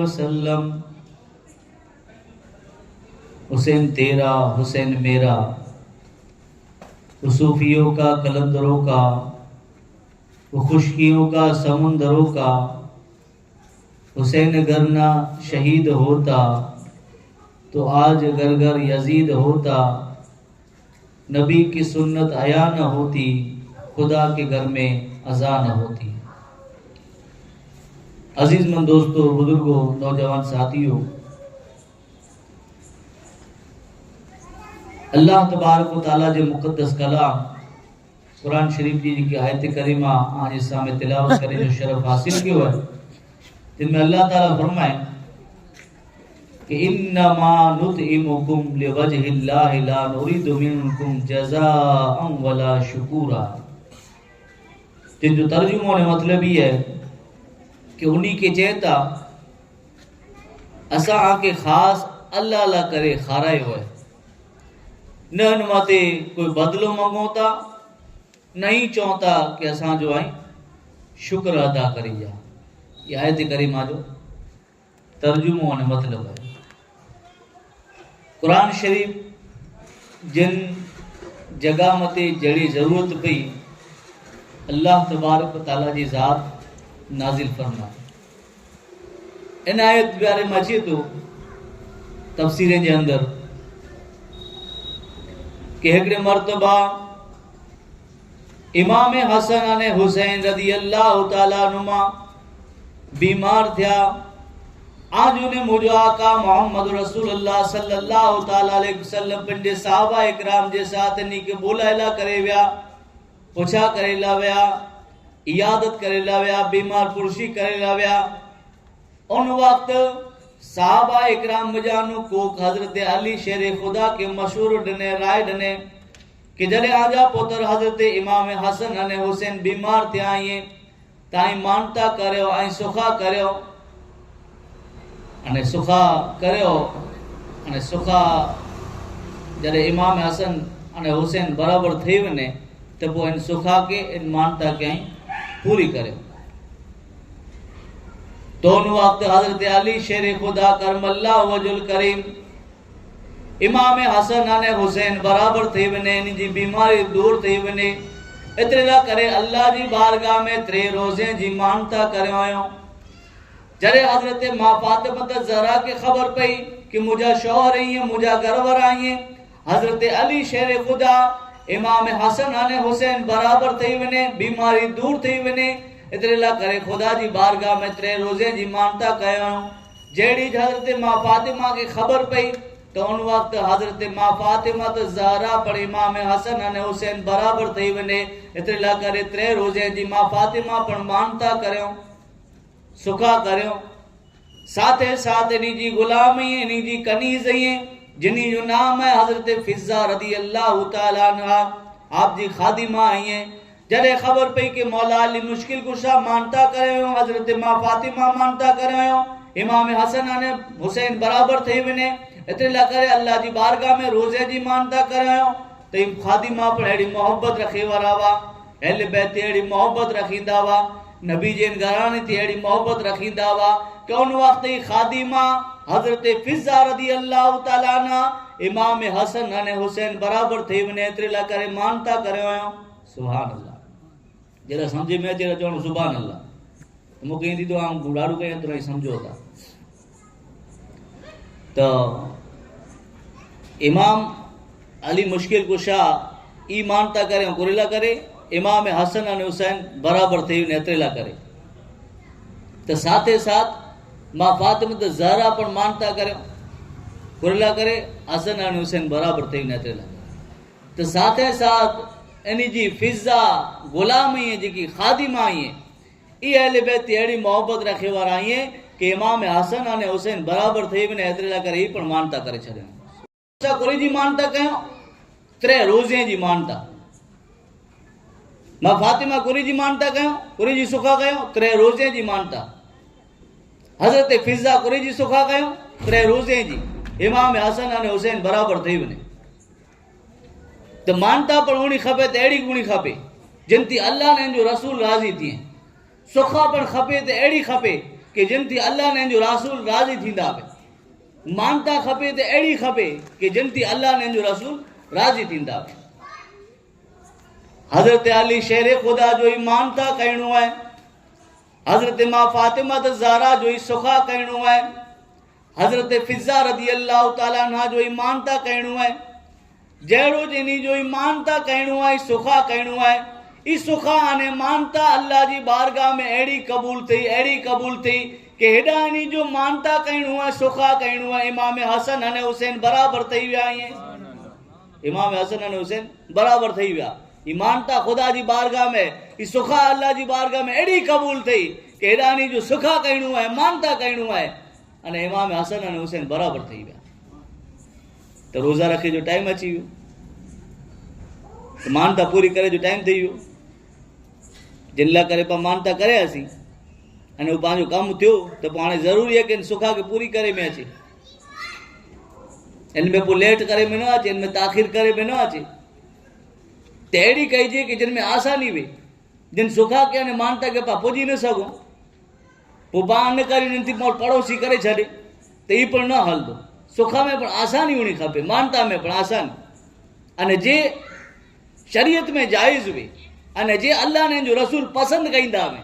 वसल्लम। हुसैन तेरा हुसैन मेरा, सूफियों का कलंदरों का, वो खुशकियों का समुंदरों का, हुसैन अगर ना शहीद होता तो आज घर घर यजीद होता, नबी की सुन्नत आया न होती, खुदा के घर में अज़ा न होती। अजीजमंद दोस्तों, बुजुर्गों, नौजवान साथियों, अल्लाह तबारक व तआला जो मुक़द्दस कलाम कुरान शरीफ जी की आयत करीमा आज इस सामने तिलावत करे जो शरफ हासिल किया है, जिनमें अल्लाह ताला फरमाए कि इन्नमा नुतइमुकुम लिवजहिल्लाहि ला नुरीदु मिनकुम जज़ाअन वला शुकूरा। जिन जो तर्जुमो ने मतलब ही है कि उन्हीं के चेता असा आके खास अल्लाह अल्लाह करे खाराए हुए न माते कोई बदलो मंगोता नहीं चाहता कि असा जो आई शुक्र अदा करी जा। ये आयत करीमा जो तर्जुमो ने मतलब है। कुरान शरीफ जिन जगह मते जड़ी जरूरत पई अल्लाह तबारक व तआला जी ज़ात नाजिल फरमाए। इन आयत बारे में अचे तो तफसीरें जे अंदर कि हिकिड़े मर्तबा इमाम हसन अने हुसैन रज़ी अल्लाह तआला अनुमा बीमार थिया। आज उन्हें मुझो आका मोहम्मद रसूलुल्लाह सल्लल्लाहु ताला अलैहि वसल्लम पंजे साहबा इकराम जे साथ नी के बोलायला करे विया, पुछा करे लाव्या, इयादत करे लाव्या, बीमार पुरशी करे लाव्या। उन वक्त साहबा इकराम मजानु को हजरत अली शेर खुदा के मशहूर डने राय डने कि जले आजा पुत्र हजरत इमाम हसन अने हुसैन बीमार थिया आए ताई मानता करियो ऐं सुखा करियो अने सुखा करियो अने सुखा जले इमाम हसन अने हुसैन बराबर थी वने तो वो इन सुखा के इन मानता के पूरी करियो। तो उन वक्त हजरत अली शेर खुदा करमल्लाह वजुल करीम इमाम हसन अने हुसैन बराबर थी वने, इन जी बीमारी दूर थी वने, इतने ला करे अल्लाह जी बारगाह में 3 रोजे जी मानता करियो आयो। जरे हजरत मां फातिमा ज़हरा के खबर पई कि मुझा शौहर आई है, मुझा घरवर आई है, हजरत अली शेर खुदा इमाम हसन अने हुसैन बराबर थी वने, बीमारी दूर थी वने, इतने ला करे खुदा जी बारगाह में 3 रोजे जी मानता कयो। जेड़ी हजरत मां फातिमा की खबर पई तो उन वक्त हजरत मां फातिमा त ज़हरा पर इमाम हसन अने हुसैन बराबर थई वने एतरे ला करे 3 रोजे जी मां फातिमा पण मानता करयो सुखा करयो साथे साथ इनी जी गुलामी इनी जी कनीज है जिनी जो नाम है हजरत फिजा रदी अल्लाह तआला अन्हा आप जी खादिमा है जरे खबर पई के मौला अली मुश्किल कुशा मानता करयो हजरत मां फातिमा मानता करयो इमाम हसन अने हुसैन बराबर थई वने एतरे ला करे अल्लाह जी बारगाह में रोजे जी मानता करयो तो खादिमा पर एड़ी मोहब्बत रखे वरावा अहले बैत एड़ी मोहब्बत रखींदा वा नबी जेन घराने थी एड़ी मोहब्बत रखींदा वा कौन वक्त खादिमा हजरत फिजा रदी अल्लाह तआला अन्हा इमाम हसन अने हुसैन बराबर थई वने एतरे ला करे मानता करयो सुभान अल्लाह जरा समझ में अचे चवण सुभान अल्लाह मुके इंदी तो आम गुड़ाड़ू कहीं तो समझो था तो इमाम अली मुश्किल कुशा ई मानता करे कुरेला करे इमाम हसन और हुसैन बराबर थे नेत्रेला करे तो साथे साथ मां फातिमा तो ज़हरा पर मानता करे कुरेला करे हसन और हुसैन बराबर थे नेत्रेला तो साथे साथ इनी जी फिजा गुलामी है जी खादिमा है ई अहले बैत एड़ी मोहब्बत रखे वाला है कि इमाम हसन और हुसैन बराबर थे वने एतरे करे ई पण मानता करे छड़े कोई जी मानता कयो 3 रोजे जी मानता मां फातिमा कुरी जी मानता कयो कुरी जी सुखा कयो 3 रोजे जी मानता हजरत फिजा कुरी जी सुखा कयो 3 रोजे जी इमाम हसन और हुसैन बराबर थई वने तो मानता पण उणी खपे तो एड़ी गुणी खपे जिनती अल्लाह ने जो रसूल राजी थिए सुखा पण खपे तो एड़ी खपे कि जिनती अल्लाह ने जो रसूल राजी थींदा पे मानता खपे तो एड़ी खपे कि जिनती अल्लाह ने जो रसूल राजी थींदा पे हजरत अली शेर खुदा जो ही मानता कहणो है हजरत मां फातिमा त ज़हरा जो ही सुखा कहणो है हजरत फिजा रदी अल्लाह तआला अन्हा जो ही मानता कहणो है जहिड़ो जिनी जो ही मानता कहणो है सुखा कहणो है ई सुखा अने मानता अल्लाह जी बारगाह में एड़ी कबूल थी कि हेडा इनी जो मानता कहणो है सुखा कहणो है इमाम हसन अने हुसैन बराबर थई विया है इमाम हसन अने हुसैन बराबर थई विया ई मानता खुदा जी बारगाह में ई सुखा अल्लाह जी बारगाह में एड़ी कबूल थई कि हेडा इनी जो सुखा कहणो है मानता कहणो है अने इमाम हसन अने हुसैन बराबर थई विया तो रोजा रखे जो टाइम अची वियो तो मानता पूरी करे जो टाइम थी वियो जिन ला करे पा मानता करे हसी अने वो पांजो कम थियो तो हाणे जरूरी है कि सुखा के पूरी करे में अचे इनमें पो लेट करे में न अचे इनमें ताखिर करे में न अचे तेड़ी कहीजे कि जिनमें आसानी वे जिन सुखा के अने मानता के पा पुजी न सको वो बाण न करी नथी पड़ोसी करे छड़े तो ई पण न हलदो सुखा में पण आसानी होनी खपे मानता में पण आसानी अने जे शरीयत में जायज वे अने जे अल्लाह ने जो रसूल पसंद कईंदा में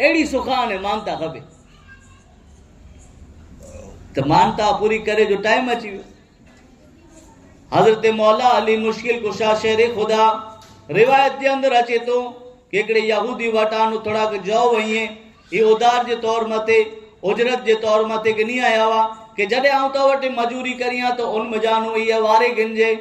एड़ी सुखा अने मानता खपे तो मानता पूरी करे जो टाइम अची वियो हजरत मौला अली मुश्किल कुशा शेर खुदा रिवायत के अंदर अचे तो कि हिकिड़े यहूदी वटानु थोड़ा जौ वही ये उधार के तौर मते उजरत के तौर मते गिनी आया हुआ कि जडे आऊं तो वटि मजूरी करियां तो उन मजानो ये वारे गिनजे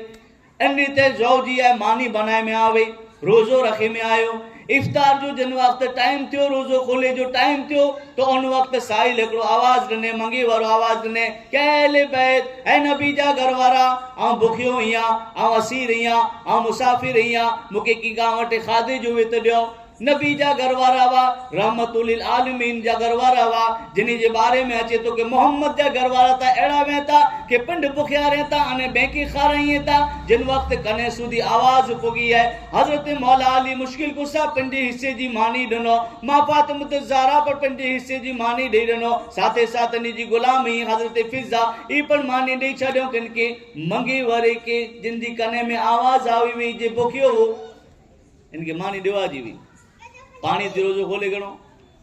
इन ते जौ जी है मानी बनाए में आवे रोजो रखे में आयो इफ्तार जो जिन वक्त टाइम थियो रोजो खोले जो टाइम थियो तो उन वक्त साहिल एकड़ो आवाज ॾिने मंगी वारो आवाज ॾिने कहले बैत ऐ नबी जा घर वारा आऊं बुखियो हियां आऊं असीर हियां आऊं मुसाफिर हियां मूंखे की गांव वटि खाधे जो वित ॾियो नबी जा घर वारा वा रहमतुल लिल आलमीन जा घर वारा वा जिनी जे बारे में अचे तो कि मोहम्मद जा घर वारा ता एड़ा वेता कि पिंड बुखिया रहता अने बेकी खाराई था जिन वक्त कने सुधी आवाज पुगी है हजरत मौला अली मुश्किल कुसा पिंडी हिस्से जी मानी दनो मां फातिमा त ज़हरा पर पिंडी हिस्से जी मानी दे दनो साथे साथ नी जी गुलामी हजरत फिजा ई पर मानी दे छड्यो किनके मंगी वरे के जिंदी कने में आवाज आवी वी जे बुखियो हो इनके मानी देवा जी वी पानी ते रोजो खोले गणो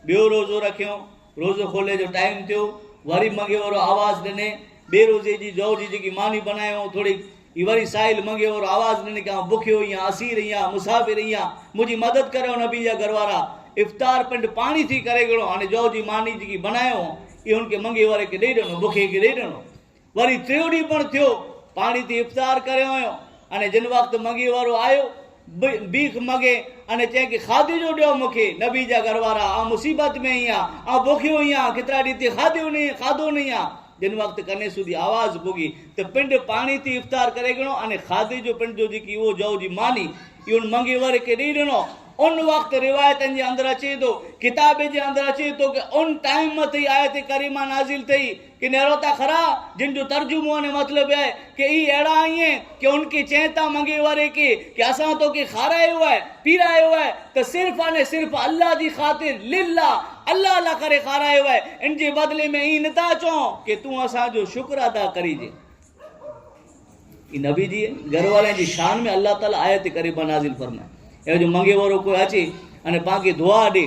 बियो रोजो रखियो रोजो खोले जो टाइम थियो वरी मंगे वारो आवाज ॾिने बे रोजे जी जौ जी जेकी मानी बनायो थोड़ी ई वरी साहिल मंगे वारो आवाज ॾिने कि बुखियो या असीर या मुसाफिर या मुझी मदद करो नबी जा घर वारा इफ्तार पिंड पानी थी करे गणो हाने जौ जी मानी जेकी बनायो ई उनके मंगे वारे के ॾेई ॾिनो बुखे के ॾेई ॾिनो वरी टियों ॾींहुं पण थियो, पाणी ते इफ़्तार करियो हुयो अने जिन वक़्तु मंगी वारो आयो बीख मगे अने चई कि खाधे जो ॾियो मूंखे। नबी जा घर वारा आ मुसीबत में ही आ बुखियो ही आ, केतिरा ॾींहं ते खाधो नहीं आ। जिन वक़्तु कने सुधी आवाज़ पुगी त पिंड पाणी ते इफ़्तार करे गिणो अने खाधे जो पिंड जो जेकी उहो जव जी मानी इहो मंगे वारे खे ॾेई ॾिनो। उन वक़्तु रिवायतनि जे अंदरि अचे थो, किताबे जे अंदरि अचे थो कि उन टाइम ते आयत करीमा नाज़िल थई कि नेरोता खरा जिन जो तर्जुमो अने मतिलबु आहे कि ई अहिड़ा आहिनि कि उनखे चवनि था मंगे वारे खे कि असां तोखे खारायो आहे पीरायो आहे त सिर्फ़ अने सिर्फ़ अल्लाह जी ख़ातिर लिल्ला अल्लाह ला करे खारायो आहे। इन जे बदिले में ई नथा चओ कि तूं असांजो शुक्र अदा करीजे। ई नबी जी घर वारनि जी शान में अल्लाह ताला आयत करीमा नाज़िल फरमाए। जो मंगे वारो कोई अचे अने पाके दुआ ॾे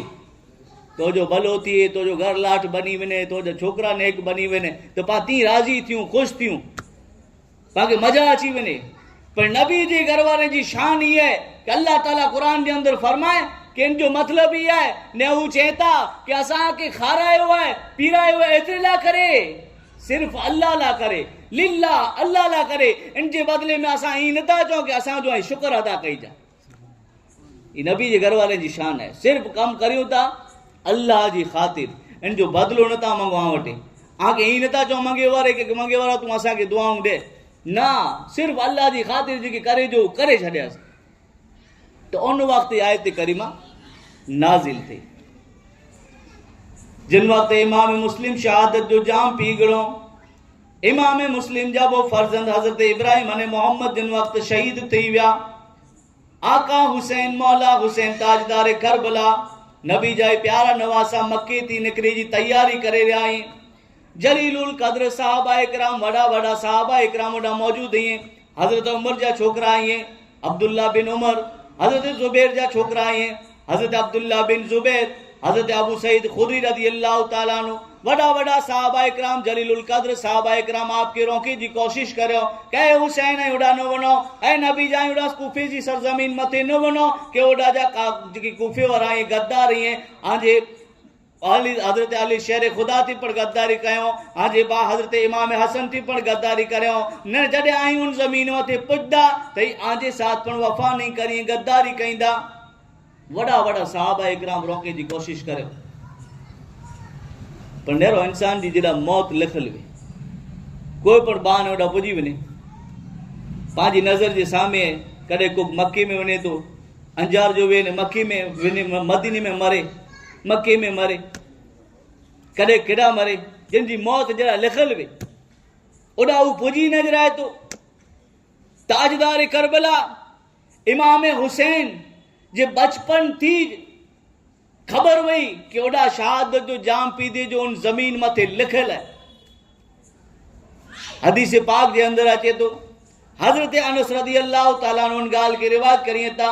तो जो भलो थिए, तो जो घर लाठ बनी वञे, तो जो छोकरा नेक बनी वञे तो पा ती राज़ी थियूं ख़ुशि थियूं, पाके मज़ा अची वञे। पर नबी जे घर वारे जी शान ये है कि अल्लाह ताला कुरान के अंदर फरमाए कि इन जो मतलब ही है ने हू चेता कि असा के खारायो है पीरायो है एतरे ला करे, सिर्फ अल्लाह ला करे, लिल्ला अल्लाह ला करे। इन जे बदले में असा ई नथा चो कि असा जो शुक्र अदा कई जा। ये नबी जे घर वाले जी शान है। सिर्फ कम करियो था अल्लाह जी खातिर, इन जो बदलो नथा मंगवा वटे। आके ई नथा चो मंगे वारे के मंगे वारा तू असा के दुआऊं दे ना, सिर्फ अल्लाह जी खातिर जी करे जो करे छड़ियास। तो उन वक्त आयत करीमा नाजिल थी जिन वक्त इमाम मुस्लिम शहादत जो जाम पी गयो। इमाम मुस्लिम जा वो फर्जंद हजरत इब्राहिम अने मोहम्मद जिन वक्त शहीद थी विया। आका हुसैन मौला हुसैन ताजदार करबला नबी जाए प्यारा नवासा मक्के थी निकरी जी तैयारी करे रहा है। जलीलुल कद्र साहबा इकराम वड़ा वड़ा साहबा इकराम वड़ा मौजूद हैं। हजरत उमर जा छोकरा हैं, अब्दुल्ला बिन उमर, हजरत जुबैर जा छोकरा हैं, हजरत अब्दुल्ला बिन जुबैर, हजरत अबू सईद खुदरी रज़ी अल्लाह तआला अन्हु, वड़ा वड़ा साहबा इकराम जलीलुल कद्र साहबा इकराम आपके रोके जी कोशिश करो कहे हुसैन उड़ा न वनो ऐ नबी जा उड़ा कूफे जी सरजमीन मथे न वनो के उड़ा जा जी कूफे वारा गद्दार हैं आजे अली हजरत अली शेर खुदा थी पण गद्दारी कयो, आजे बा हजरत इमाम हसन थी पण गद्दारी कयो न जडे आई उन जमीन मथे पुजदा तई आजे साथ पण वफा नहीं करी गद्दारी कईंदा। वड़ा वड़ा साहबा इकराम रोके जी कोशिश करो पर नेरो इंसान जी जड़ा मौत लिखल वे कोई पण बान ओडा पुजी वने पांजी नजर जे सामे कदे को मक्के में वने तो अंजार जो वे मक्के में वने मदीने में मरे, मक्के में मरे, कदे केड़ा मरे जिन जी मौत जड़ा लिखल वे ओडा उ पुजी नजर आए। तो ताजदार करबला इमाम हुसैन जे बचपन थी खबर वही कि ओडा शहादत जो जाम पीदे जो उन जमीन मथे लिखल है। हदीस पाक जे अंदर अचे तो हजरत अनस रज़ी अल्लाह तआला अन्हु गाल के रिवायत करिए था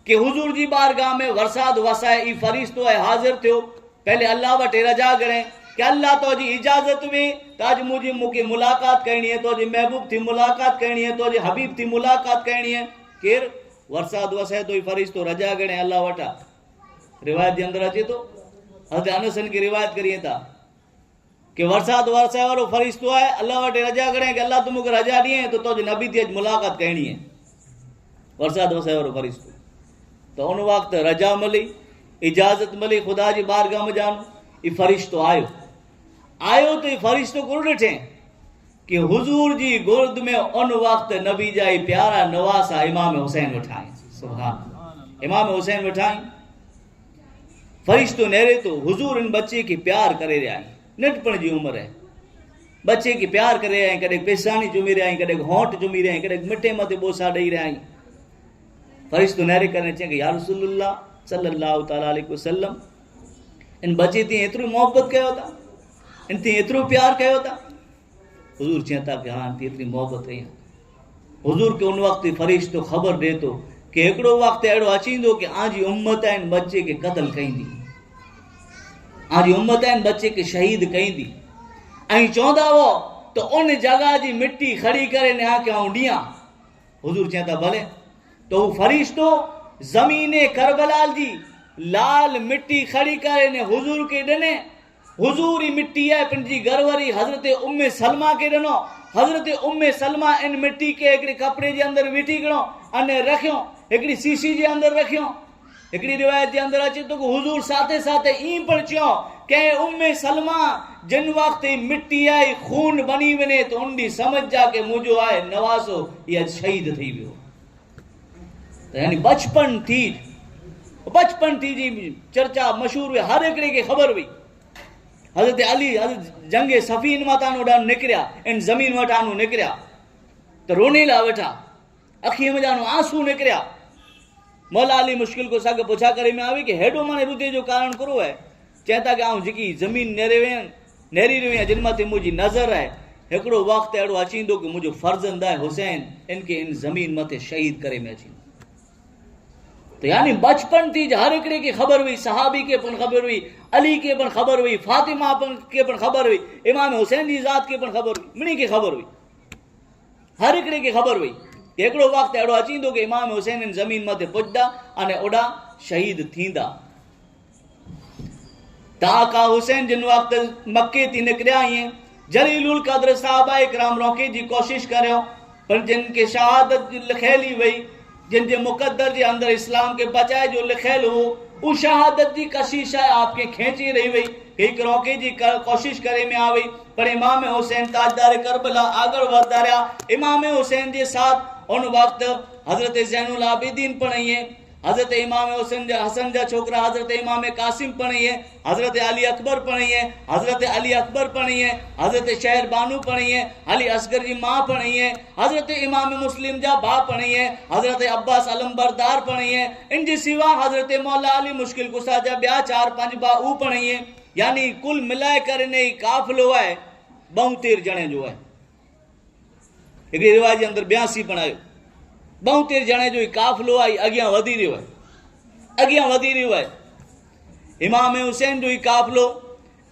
कि हुजूर जी बारगाह में वरसाद वसाए ई फरिश्तो है हाजिर थियो। पहले अल्लाह वटे रजा गणे कि अल्लाह तो जी इजाजत में ताज मुझे मुके मुलाकात करनी है, तो जी महबूब थी मुलाकात करनी है, तो जी हबीब थी मुलाकात करनी है। केर वरसाद वसाए तो ई फरिश्तो रजा गणे अल्लाह वटा। रिवायत के अंदर अचे तो हजरत अनस की रिवायत करिए था कि वरसाद वरसाए वालो फरिश्तो है अल्लाह वटे रजा गणे कि अल्लाह तुम मुझे रजा दिए तो तुझे नबी थी मुलाकात करनी है। वरसाद वसाए वालो फरिश्तो तो उन वक्त रजा मिली, इजाजत मिली खुदा जी बारगाह में जानो। ये फरिश्तो आयो तो ये फरिश्तो को ॾिठे कि हुजूर जी गुर्द में उन वक्त नबी जा प्यारा नवासा इमाम हुसैन उठाए। सुभान इमाम हुसैन उठाई फरिश्तो नेरे तो हुजूर इन बच्चे की प्यार करे रहा है। नटपण जी उम्र है, बच्चे की प्यार करे रहे हैं, कदे पेशानी चुमी रहे हैं, कदे होंठ चुमी रहे हैं, कदे मिठे मथे बोसा दई रहा है। फरिश्तो नेरे करने चाहिए या रसूलुल्लाह सल्लल्लाहु तआला अलैहि वसल्लम इन बच्चे थी एतरो मोहब्बत कयो था, इन थी एतरो प्यार कयो था। हुजूर चेता कि हाँ थी एतरी मोहब्बत है। हुजूर के उन वक्त फरिश्तो खबर दे तो कि एकड़ो वक्त अड़ो अचींदो कि आजी उम्मत इन बच्चे के कत्ल कईंदी, आजी उम्मत इन बच्चे के शहीद कईंदी ऐं चौंदा वो तो उन जगह जी मिट्टी खड़ी करे ने आके आऊं दियां। हुजूर चेता भले तो वो फरिश्तो जमीने करबलाल जी लाल मिट्टी खड़ी करे ने हुजूर के डने। हुजूर ही मिट्टी है पिंडी गरवरी हजरत उम्मे सलमा के डनो हजरत उम्मे सलमा इन मिट्टी के हिकिड़े कपिड़े जे अंदरि विठी खणो अने रखियो, हिकिड़ी शीशी जे अंदरि रखियो। हिकिड़ी रिवायत जे अंदरि अचे थो कि हुजूर साथे साथे ईं पिणु चयो कंहिं उम्मे सलमा जिन वक़्तु मिट्टी आई खून बनी वञे त उन ॾींहुं समझ के मुंहिंजो आहे नवाज़ो इहा शहीद थी वियो। यानी बचपन थी जी चर्चा मशहूर हुई, हर हिकिड़े खे ख़बर हुई। हज़रत अली जंग सफ़ीन मां तां ओॾां निकिरिया, इन ज़मीन वटां निकिरिया त रोने ला वेठा, अखीअ में ॼाणो आंसू निकिरिया। मौला अली मुश्किल को सग पुछा करे में आवी कि हेॾो माने रुदे जो कारण करो आहे। चवनि था कि आउं जेकी ज़मीन नेरे रही आहियां जिन मथे मुंहिंजी नज़र आहे, हिकिड़ो वक़्तु अहिड़ो अचींदो कि मुंहिंजो फर्ज़ंद आहे हुसैन इनखे इन ज़मीन मथे शहीद करे में अचींदो। तो यानी बचपन थी हर हिकिड़े खे ख़बर हुई, सहाबी खे पिणु ख़बर हुई, अली खे पिणु ख़बर हुई, फातिमा खे पिणु ख़बर हुई, इमाम हुसैन जी ज़ात खे पिणु ख़बर हुई, ॿिन्ही खे ख़बर हुई, हर हिकिड़े खे ख़बर हुई कि हिकिड़ो वक़्तु अहिड़ो अचींदो कि इमाम हुसैन इन ज़मीन मथे पुॼंदा अने ओॾा शहीद थींदा। ताका हुसैन जिन वक़्तु मके थी निकिरिया ईअं जलीलुल क़द्र साहबा इकराम रोके जी कोशिश करियो, पर जिन खे शहादत लिखियली वई, जिन जे मुक़द्दर जे अंदरि इस्लाम के बचाए जो लिखियल हो, उस शहादत की कशिश है आपके खींची रही वही, एक रोके जी कोशिश करे में आ वही। पर इमाम हुसैन ताजदार करबला आगे बढ़ता रहा। इमाम हुसैन के साथ उन वक्त हजरत ज़ैनुल आबिदीन पढ़िए, हजरत इमाम हुसैन हसन जा छोकरा हजरत इमाम कासिम पढ़िए, हजरत अली अकबर पढ़िए, हजरत अली अकबर पढ़िए, हजरत शहर बानू पढ़िए, अली असगर जी माँ पढ़िए, हजरत इमाम मुस्लिम जा बा पढ़िए, हजरत अब्बास अलमबरदार पढ़िए, इन जे सिवा हजरत मौला अली मुश्किल कुसा जा ॿिया 4-5 बा ऊ पढ़िए। यानी कुल मिलाए करे ने काफ़िलो है 72 जणे जो है। हिकिड़ी रिवायत जे अंदरि 82 पढ़ायो, 72 जणे जो ही काफ़िलो आहे, अॻियां वधी रहियो आहे, इमाम हुसैन जो ही काफ़िलो,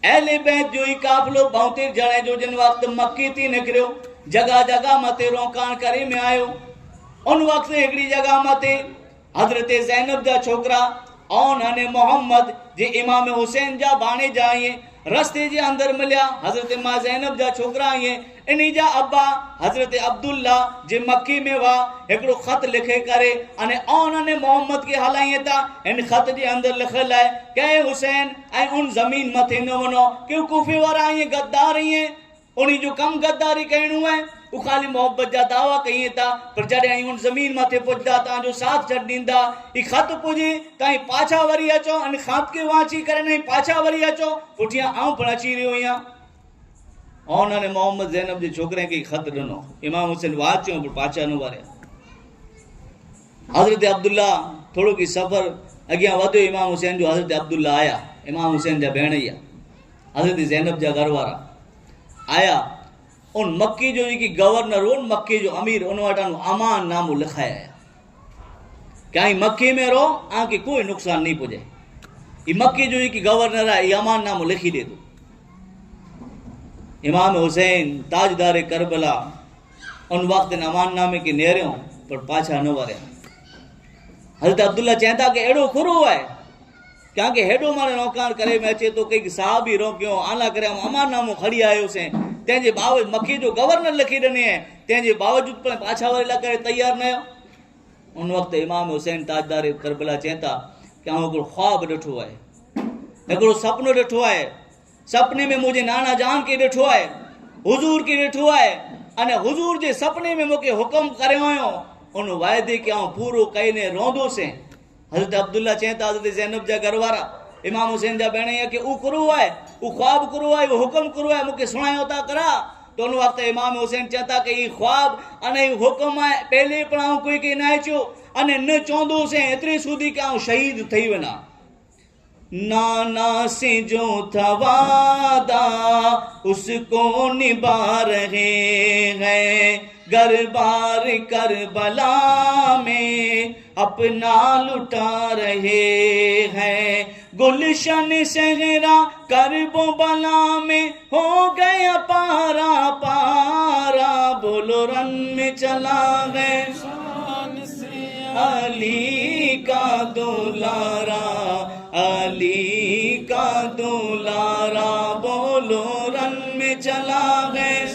अहले बैत जो ही काफ़िलो 72 जणे जो जिन वक़्तु मक्के थी निकिरियो, जगह जगह मथे रोकाण करे में आयो। उन वक़्तु हिकिड़ी जगह मथे हजरत ज़ैनब जा छोकरा औन अने मोहम्मद जे इमाम हुसैन जा बाणे जा आए रस्ते जे अंदर मिलिया। हजरत मां ज़ैनब जा छोकरा आए, इन्ही जा अब्बा हजरत अब्दुल्ला जे मक्की में वा हिकिड़ो ख़त लिखे करे अने औन अने मोहम्मद के हलाइए था। इन ख़त जे अंदर लिखियल है के हुसैन ऐं उन ज़मीन मथे न वञो, क्यों कूफे वारा आए गद्दार आए, उन्हीं जो कम गद्दारी कहणो है, वो खाली मोहब्बत जा दावा कहिए था, पर जॾहिं उन ज़मीन मथे पुॼंदा तव्हांजो साथ छॾ ॾींदा। ही ख़त पुॼे ताईं पाछा वरी अचो, अने ख़त खे वांची करे नहीं पाछा वरी अचो, पुठियां आऊं पिणु अची रहियो आहियां। औन अने मोहम्मद ज़ैनब जे छोकिरे खे ख़त ॾिनो, इमाम हुसैन वाचियो पर पाछा न वारिया। हज़रत अब्दुल्ला थोड़ो की सफ़र अॻियां वधियो, इमाम हुसैन जो हज़रत अब्दुल्ला आया, इमाम हुसैन जा भेण ई आहे, हज़रत ज़ैनब जा घर वारा आया। उन मक्की जो जेकी गवर्नर हो, मक्की जो अमीर, उन वटां अमान नामो लिखाया आया, कहीं मक्की में रहो आके कोई नुकसान नहीं पुजे। ये मक्की जो जेकी गवर्नर है, ये अमान नामो लिखी दे दो। इमाम हुसैन ताजदार करबला उन वक्त अमान नामे के नेरियो पर पाछा न वरिया। हज़रत अब्दुल्ला चवंदा कि एड़ो खुरो है क्या कि हेडो माने नौकान करे में अचे तो कई साहब ही रोकियो आला करे अमान नामो खड़ी आयो से तेजे बावजूद मक्की जो गवर्नर लिखी ॾिने तेजे बावजूद पण पाछा वरी करे तैयार न आयो। उन वक्त इमाम हुसैन ताजदार करबला चवंदा कि आउं हिकिड़ो ख्वाब ॾिठो आहे, हिकिड़ो सपनो ॾिठो आहे, सपने में मुझे नाना जान के ॾिठो आहे, हुजूर के ॾिठो आहे, अने हुजूर जे सपने में मूंखे हुकुम करियो हुयो, उन वाइदे खे आउं पूरो कई ने रोंदोसे। हज़रत अब्दुल्ला चवंदा हज़रत ज़ैनब जा घर वारा इमाम हुसैन जा भेण कि ऊ कुरो आहे, ऊ ख्वाब कुरो आहे, वो हुकुम कुरो आहे, मूंखे सुणायो था करा। तो उन वक्त इमाम हुसैन चवंदा कि ई ख्वाब अने हुकुम आहे, पहले पण आउं कोई के न अचो अने न चवंदोसे एतिरे सूदी कि आउं शहीद थी वञा। नाना से जो था वादा उसको निभा रहे हैं, घर बार करबला में अपना लुटा रहे हैं, गुलशन सहरा करबो बला में हो गया पारा पारा, बोलो रन में चला गए अली का दुलारा, अली का दुलारा, बोलो रन में चला गए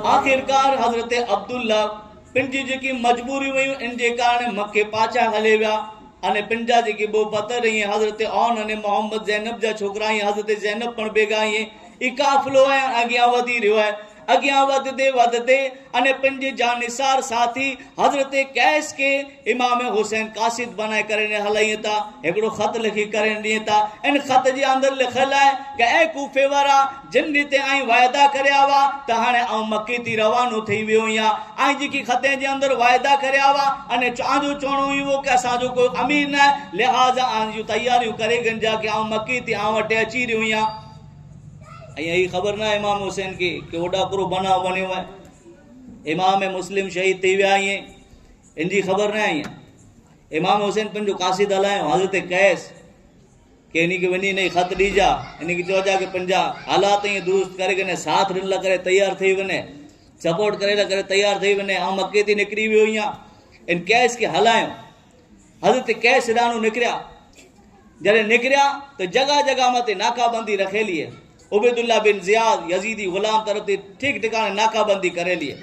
आखिरकार हजरत अब्दुल्ला पंहिंजी जेकी मजबूरी हुयूं इन जे कारण मके पाछा हले विया अने पंहिंजा जेके बो पतर ऐं हजरत औन अने मोहम्मद ज़ैनब जा छोकरा ऐं हजरत ज़ैनब पण बेगा ऐं ई काफ़िलो है अॻियां वधी रहियो आहे। अॻियां वधते अने पंहिंजे जानिसार साथी हजरत कैस के इमाम हुसैन कासिद बनाए करे ने हलाइनि था। हिकिड़ो ख़त लिखी करे ॾियनि था। इन ख़त जे अंदरि लिखियल आहे कि ऐं कूफे वारा जिन ते ऐं वाइदा करिया हुआ त हाणे आउं मके थी रवानो थी वियो आहियां ऐं जेकी ख़ते जे अंदरि वाइदा करिया हुआ अने तव्हांजो चवणो हुयो कि असांजो कोई अमीर न आहे लिहाज़ा आहियूं तयारियूं करे गंजा कि आउं मके थी आउं वटि अची रहियो आहियां। यही खबर ना इमाम हुसैन की कि वॾा कुरो बनाव बनियो है। इमाम मुस्लिम शहीद थी विया आहिनि इनजी ख़बर न आई। इमाम हुसैन पंहिंजो कासिद हलायो हज़रत कैस कि इनखे वञी हिन ख़त ॾिजा इनखे चइजा कि पंहिंजा हालात ईअं दुरुस्त करे करे साथ ॾिन लाइ करे तयारु थी वञे सपोर्ट करे लाइ करे तयारु थी वञे ऐं मके ते निकिरी वियो आहियां। इन कैस खे हलायो। हज़रत कैस रानो निकिरिया। जॾहिं निकिरिया त जॻह जॻह मथे नाकाबंदी रखेली है। उबैदुल्लाह बिन ज़ियाद यजीदी गुलाम तरफ ते ठीक ठिकाने नाकाबंदी करेली है।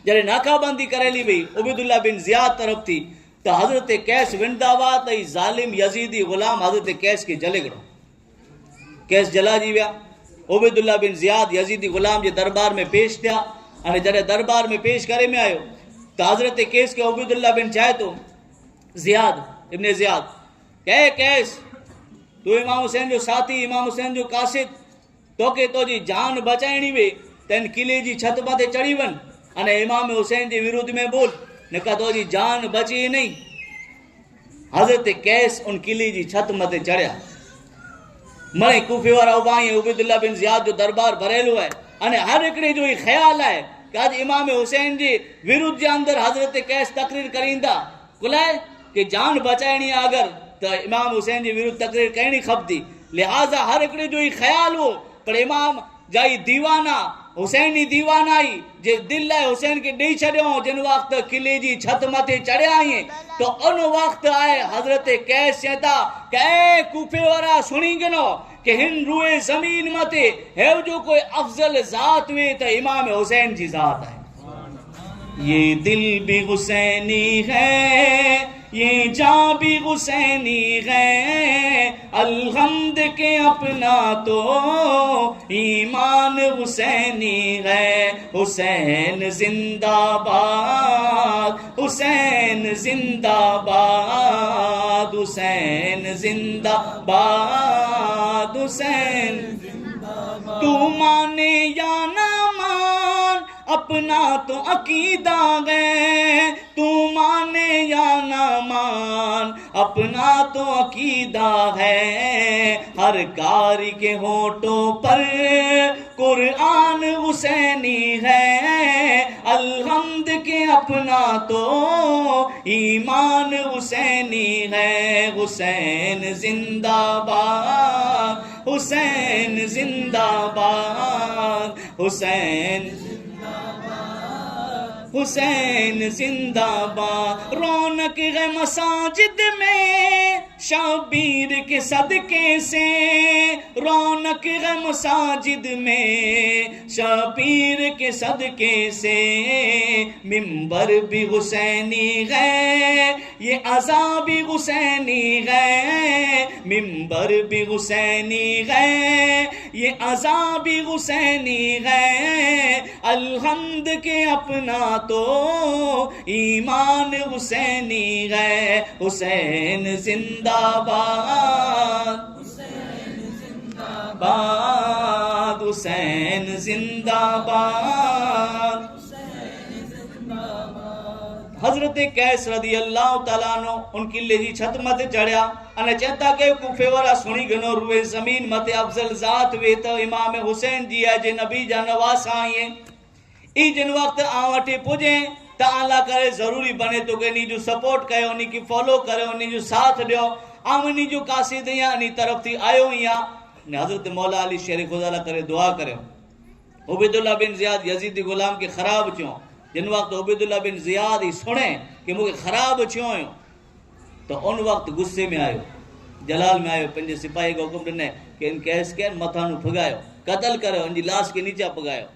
जॾहिं नाकाबंदी करेली वई उबैदुल्लाह बिन ज़ियाद तरफ थी त हज़रत कैस विंदा हुआ त ज़ालिम यजीदी गुलाम हज़रत कैस के जले गयो। कैस जलाजी विया। उबैदुल्लाह बिन ज़ियाद यजीदी गुलाम जे दरबार में पेश थिया। अने जॾहिं दरबार में पेश करे में आयो त हज़रत कैस के उबैदुल्लाह बिन चाहे तो ज़ियाद इब्न ज़ियाद कैस तू इमाम हुसैन जो साथी इमाम हुसैन जो कासिद तोखे तुंहिंजी जान बचाइणी वे त इन किले जी छत मथे चढ़ी वञ अने इमाम हुसैन जे विरोध में बोल न का तुंहिंजी जान बची नहीं। हज़रत कैस उन किले जी छत मथे चढ़िया। मणे कूफे वारा उबा उबैदुल्लाह बिन ज़ियाद जो दरबार भरेलो है अने हर हिकिड़े जो ही ख्याल है कि अॼु इमाम हुसैन जे विरोध जे अंदरि हज़रत कैस तकरीर करींदा कुलाए कि जान बचाइणी आहे अगरि त इमाम हुसैन जे विरुद्ध तकरीर करणी खपंदी। लिहाज़ा हर हिकिड़े जो ही ख्याल हो पर इमाम जा ही दीवाना हुसैनी दीवाना ही जे दिल लाइ हुसैन के ॾेई छॾियो जिन वक़्तु किले जी छत मथे चढ़िया आहीं तो उन वक़्तु आहे हज़रत कैस चए था कि कूफे वारा सुणी गिनो कि हिन रूए ज़मीन मथे हेव जो कोई अफजल ज़ात वे त इमाम हुसैन जी ज़ात है। ये दिल भी हुसैनी है ये जान भी हुसैनी है अलहम्द के अपना तो ईमान हुसैनी है। हुसैन जिंदाबाद हुसैन जिंदाबाद हुसैन जिंदाबाद हुसैन तू माने या ना मान अपना तो अकीदा है तू माने या ना मान अपना तो अकीदा है। हर कारी के होठों पर कुरान हुसैनी है अलहम्द के अपना तो ईमान हुसैनी है। हुसैन जिंदाबाद हुसैन जिंदाबाद हुसैन हुसैन जिंदाबाद। रौनक है मसाजिद में शबीर के सदके से रौनक है मसाजिद में शबीर के सदके से मिंबर भी हुसैनी है ये अज़ा भी हुसैनी है मिंबर भी हुसैनी है ये अज़ा भी हुसैनी है अलहम्द के अपना तो ईमान हुसैनी है। हुसैन जिंदाबाद हुसैन जिंदाबाद हुसैन जिंदाबाद। हजरत कैस रदी अल्लाह ताला नो उन किले जी छत मथे चढ़िया अने चेता के कूफे वाला सुणी गनो रुए जमीन मथे अफजल जात वे त इमाम हुसैन जी है जे नबी जा नवासा आए ई जिन वक्त आ वटे पुजे त अल्लाह करे जरूरी बने तो के नी जो सपोर्ट कयो नी की फॉलो कयो नी जो साथ दियो आ नी जो कासिद या नी तरफ थी आयो या ने हजरत मौला अली शेर खुदा करे दुआ कयो। उबैदुल्लाह बिन ज़ियाद यजीदी गुलाम के खराब थियो जिन वक्त उबैदुल्लाह बिन ज़ियाद ही सुने कि मुझे खराब थियो तो उन वक्त गुस्से में आयो जलाल में आयो पंजे सिपाही को हुक्म दिने कि इन कैस के मथा नु फगायो कत्ल करो इनकी लाश के नीचे पगायो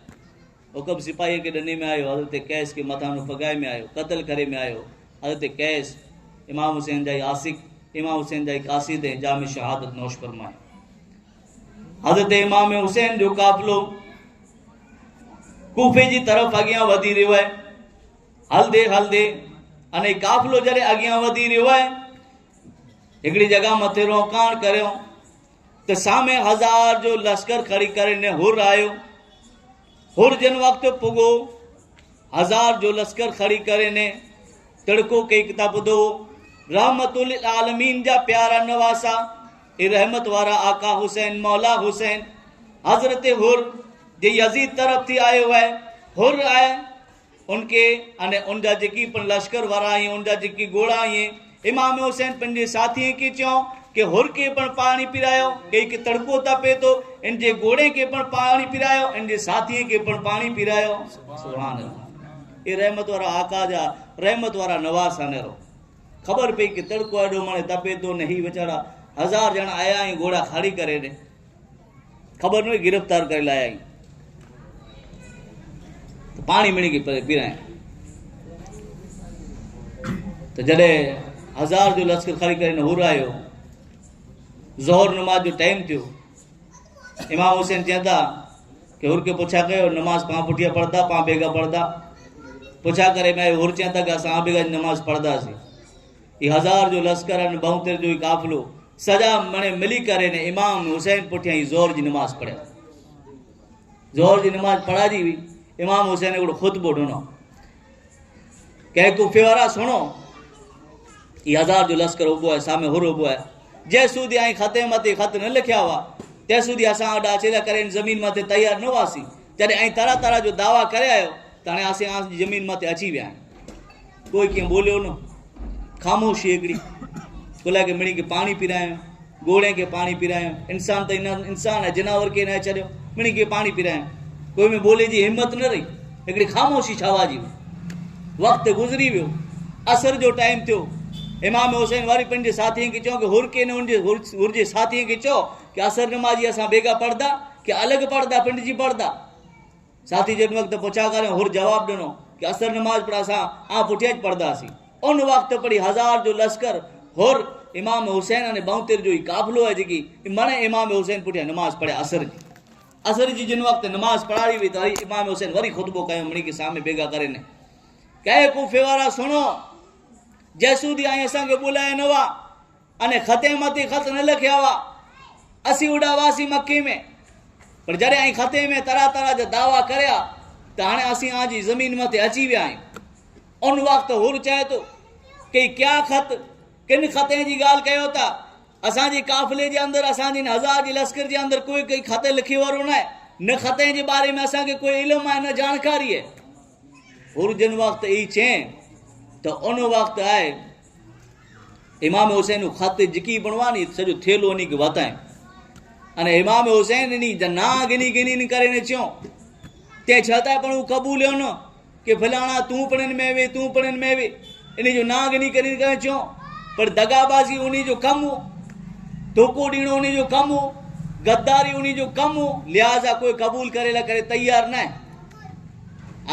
हुकम सिपाही के ॾने में आयो, हज़रत कैस के मथां पगाए में आयो, क़त्ल करे में आयो। हज़रत कैस इमाम हुसैन जा आसिक, इमाम हुसैन जा कासिद ऐं जाम शहादत नौश फरमाए। हज़रत इमाम हुसैन जो काफ़िलो कूफे जी तरफ़ अॻियां वधी रहियो आहे। हलदे हलदे अने काफ़िलो जॾहिं अॻियां वधी रहियो आहे, हिकिड़ी जॻह मथे रोकाण करियो त सामे 1000 जो लश्कर खड़ी करे ने हुर आयो। हुर जिन वक़्त पुगो 1000 जो लश्कर खड़ी करे ने तड़को कई किताब ॿुधो, रहमतुल आलमीन जा प्यारा नवासा ए रहमत वारा आका हुसैन मौला हुसैन हज़रत हुर जे यजीद तरफ थी आयो है। हुर आए उनके अने उनजा जेकी पण लश्कर वारा आई, उनजा जेकी घोड़ा आई, इमाम हुसैन पंहिंजे साथी के चयो कि हुर के पण पानी पिरायो, के तड़को तपे तो इनजे घोड़े के पण पानी पिरायो, इनजे साथी के पण पानी पिरायो। सुभान अल्लाह, ये रहमत वारा आका जा रहमत वारा नवासा ने रो। खबर पई कि तड़को एडो मणे तपे तो नहीं, बेचारा 1000 ॼणा आया ऐं घोड़ा खाड़ी करे ने, खबर न गिरफ्तार करे लाया आई, तो पानी मिणी के पिराए। तो जॾहिं 1000 जो लश्कर खाड़ी करे ने हुर आयो, ज़ोहर नमाज जो टाइम थियो, इमाम हुसैन चवंदा कि हुर के पुछा कयो नमाज पां पुठियां पढ़दा, पां बेगा पढ़दा। पुछा करे मैं हुर चवंदा कि असां बेगा नमाज पढ़दासीं। ये 1000 जो लश्कर अने 72 जो काफ़िलो सजा मणे मिली करे ने इमाम हुसैन पुठियां ही ज़ोहर जी नमाज पढ़िया। ज़ोहर जी नमाज पढ़ाजी हुई, इमाम हुसैन हिकिड़ो ख़ुतबो ॾिनो, कंहिं कूफे वारा सुनो, ये 1000 जो लश्कर उबो है, सामे हुर उबो है, जंहिं सूदी आई खते मथे खत न लिखिया हुआ तंहिं सूदी असां वॾा अचेला करे ज़मीन मथे तैयार न हुआसीं। जॾहिं ऐं तरह तरह जो दावा करे आयो त हाणे असां ज़मीन मथे अची विया आहियूं। कोई कंहिं ॿोलियो न, ख़ामोशी हिकिड़ी। कुला के मिणी के पानी पिरायो, घोड़े के पानी पिरायो, इंसान त इंसान है, जनावर के न छॾियो, मिणी के पानी पिरायो। कोई में ॿोले जी हिम्मत न रही, हिकिड़ी ख़ामोशी छावाजी हुई। वक़्तु गुज़री वियो, असर जो टाइम थियो, इमाम हुसैन वारी पंहिंजे साथीअ खे चयो कि हुर के न हुर जे साथीअ खे चयो कि असर नमाज़ी असां बेगा पढ़दा कि अलॻि पढ़दा, पिंड जी पढ़दा। साथी जिन वक़्तु पुछा करे हुर जवाबु ॾिनो कि असर नमाज़ पर असां पुठियां ज पढ़दासीं। उन वक़्तु पढ़ी 1000 जो लश्कर हुर इमाम हुसैन अने 72 जो ही काफ़िलो है जेकी मणे इमाम हुसैन पुठियां नमाज़ पढ़े असर जी। असर जी जिन वक़्तु नमाज़ पढ़ाई हुई त इमाम हुसैन वरी ख़ुतबो कयो मिणी के सामे बेगा करे ने, कहे कूफे वारा सुनो, जैसूदी आई असांखे ॿुलाए न हुआ अने खते मथे ख़त न लिखिया हुआ, असीं उॾा हुआसीं मके में, पर जॾहिं आई खते में तरह तरह जा दावा करिया त हाणे असीं आजी ज़मीन मथे अची विया आहियूं। उन वक़्तु हुर चए थो कि क्या ख़त, किन खते जी ॻाल्हि कयो था, असांजे काफ़िले जे अंदरि, असांजे 1000 जे लश्कर जे अंदरि कोई ख़त लिखी वारो न आहे, न खते जे बारे में असांखे कोई इल्मु आहे न जानकारी आहे। हुर जिन वक़्तु ई चए तो उन वक़्तु आहे इमाम हुसैन ख़त जिकी बणवानी सॼो थेलो उन खे वताए अने इमाम हुसैन इन जा ना गिनी गिनी करे ने चयो, ते छतां पण हू क़बूलियो न कि फलाणा तूं पिणनि में वे, तूं पिणनि में वे, इन जो ना गिनी करे चयो, पर दगाबाज़ी उन जो कमु हो, धोखो ॾियणो उन जो कमु हो, गद्दारी उन जो कमु हो, लिहाज़ा कोई क़बूल करे ला करे तैयार न आहे।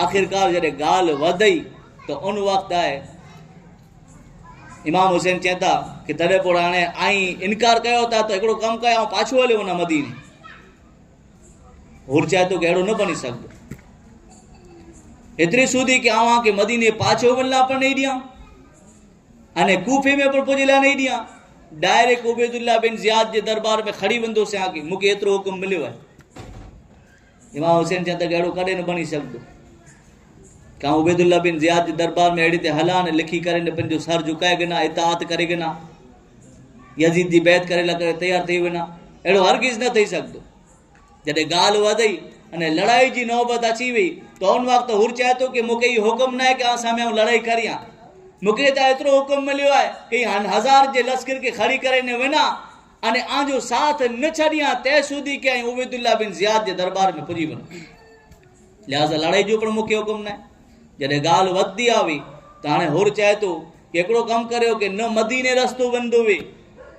आख़िरकार जॾहिं ॻाल्हि वधई तो उन वक़्तु आहे इमाम हुसैन चवंदा कि तॾहिं पोइ हाणे आई इनकार कयो था त हिकिड़ो कमु कयो, पाछो हलियो वञा मदीने। हुर चए थो कि अहिड़ो न बनी सघंदो, एतिरी सूदी कि अव्हां खे मदीने पाछो वञण लाइ पण नहीं ॾियां अने कूफे में पण पुॼ लाइ नहीं ॾियां, डायरेक्ट उबैदुल्लाह बिन ज़ियाद जे दरबार में खड़ी वेंदोसीं आगे, मूंखे एतिरो हुकुम मिलियो आहे। इमाम हुसैन चवंदा कि अहिड़ो कॾहिं न बनी सघंदो, का उबैदुल्लाह बिन ज़ियाद जे दरबार में अहिड़ी ते हला न लिखी करे न पंहिंजो सर झुकाए गिना, इताअत करे गिना, यज़ीद जी बैत करे लाइ करे तैयार थी वञा, अहिड़ो हरगिज़ न थी सघंदो। जॾहिं ॻाल्हि वधई अने लड़ाई जी नौबत अची वई त उन वक़्तु हुर चए थो कि मूंखे इहो हुकुम न आहे कि असां में लड़ाई करियां, मूंखे त एतिरो हुकुम मिलियो आहे कि 1000 जे लश्कर खे खड़ी करे न वञा अने आंजो साथ न छॾियां, तंहिं सूदी के उबैदुल्लाह बिन ज़ियाद जे दरबार में पुॼी वञो, लिहाज़ा लड़ाई जो पण मूंखे हुकुम न आहे। जॾहिं ॻाल्हि वधंदी आई त हाणे हुर चए थो कि हिकिड़ो कमु करियो कि न मदीने रस्तो वेंदो वे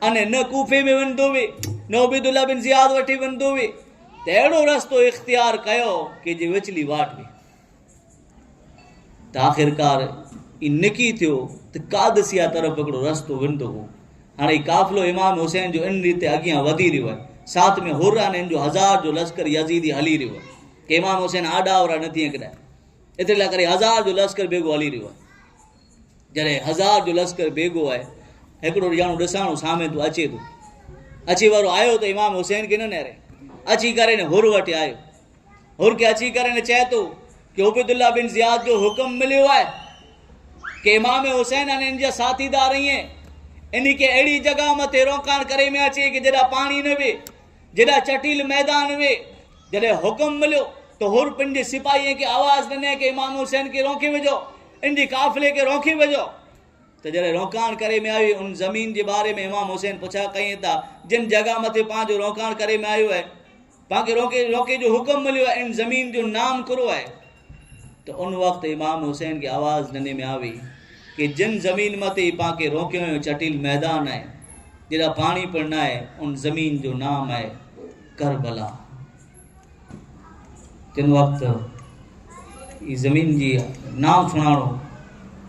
अने न कूफे में वेंदो वे, न उबैदुल्लाह बिन ज़ियाद वठी वेंदो वे, त अहिड़ो रस्तो इख़्तियार कयो कि जे विचली वाट हुई। त आख़िरकार ई निकी थियो त कादसिया तरफ़ हिकिड़ो रस्तो वेंदो हो। हाणे ई काफ़िलो इमाम हुसैन जो इन रीते अॻियां वधी रहियो आहे। साथ में हुर्राननि जो 1000 जो लश्कर यज़ीदी हली रहियो आहे कि इमाम हुसैन आॾा ओड़ा न थिए कॾहिं। एतिरे लाइ करे 1000 जो लश्कर बेगो हली रहियो आहे। जॾहिं 1000 जो लश्कर बेगो आहे, हिकिड़ो ॼणो ॾिसाणो सामे थो अचे थो, अची वारो आयो त इमाम हुसैन खे न निहारे, अची करे न हुर वटि आयो। हुर खे अची करे न चए थो कि उबैदुल्लाह बिन ज़ियाद जो हुकुम मिलियो आहे कि इमाम हुसैन अने इन जा साथीदार ईअं इन खे अहिड़ी जॻह मथे रोकाण करे में अचे कि जॾहिं पाणी न वे, जॾहिं चटील मैदान वे। जॾहिं हुकुम मिलियो त हुर पंहिंजे सिपाहीअ खे आवाज़ ॾिने कि इमाम हुसैन खे रोके वेझो, इन जे काफ़िले खे रोके वेझो। त जॾहिं रोकाण करे में आई, उन ज़मीन जे बारे में इमाम हुसैन पुछा कई था, जिन जॻह मथे पंहिंजो रोकाण करे में आयो आहे, पाण खे रोके जो हुकुम मिलियो आहे, इन ज़मीन जो नाम कहिड़ो आहे? त उन वक़्तु इमाम हुसैन खे आवाज़ ॾिने में आई कि जिन ज़मीन मथे पाण खे रोकियो हुयो चटील मैदान आहे, जॾहिं पाणी पिणु न आहे, उन ज़मीन जो नाम आहे करबला। तिन वक़्तु ई ज़मीन जी नाम सुञाणो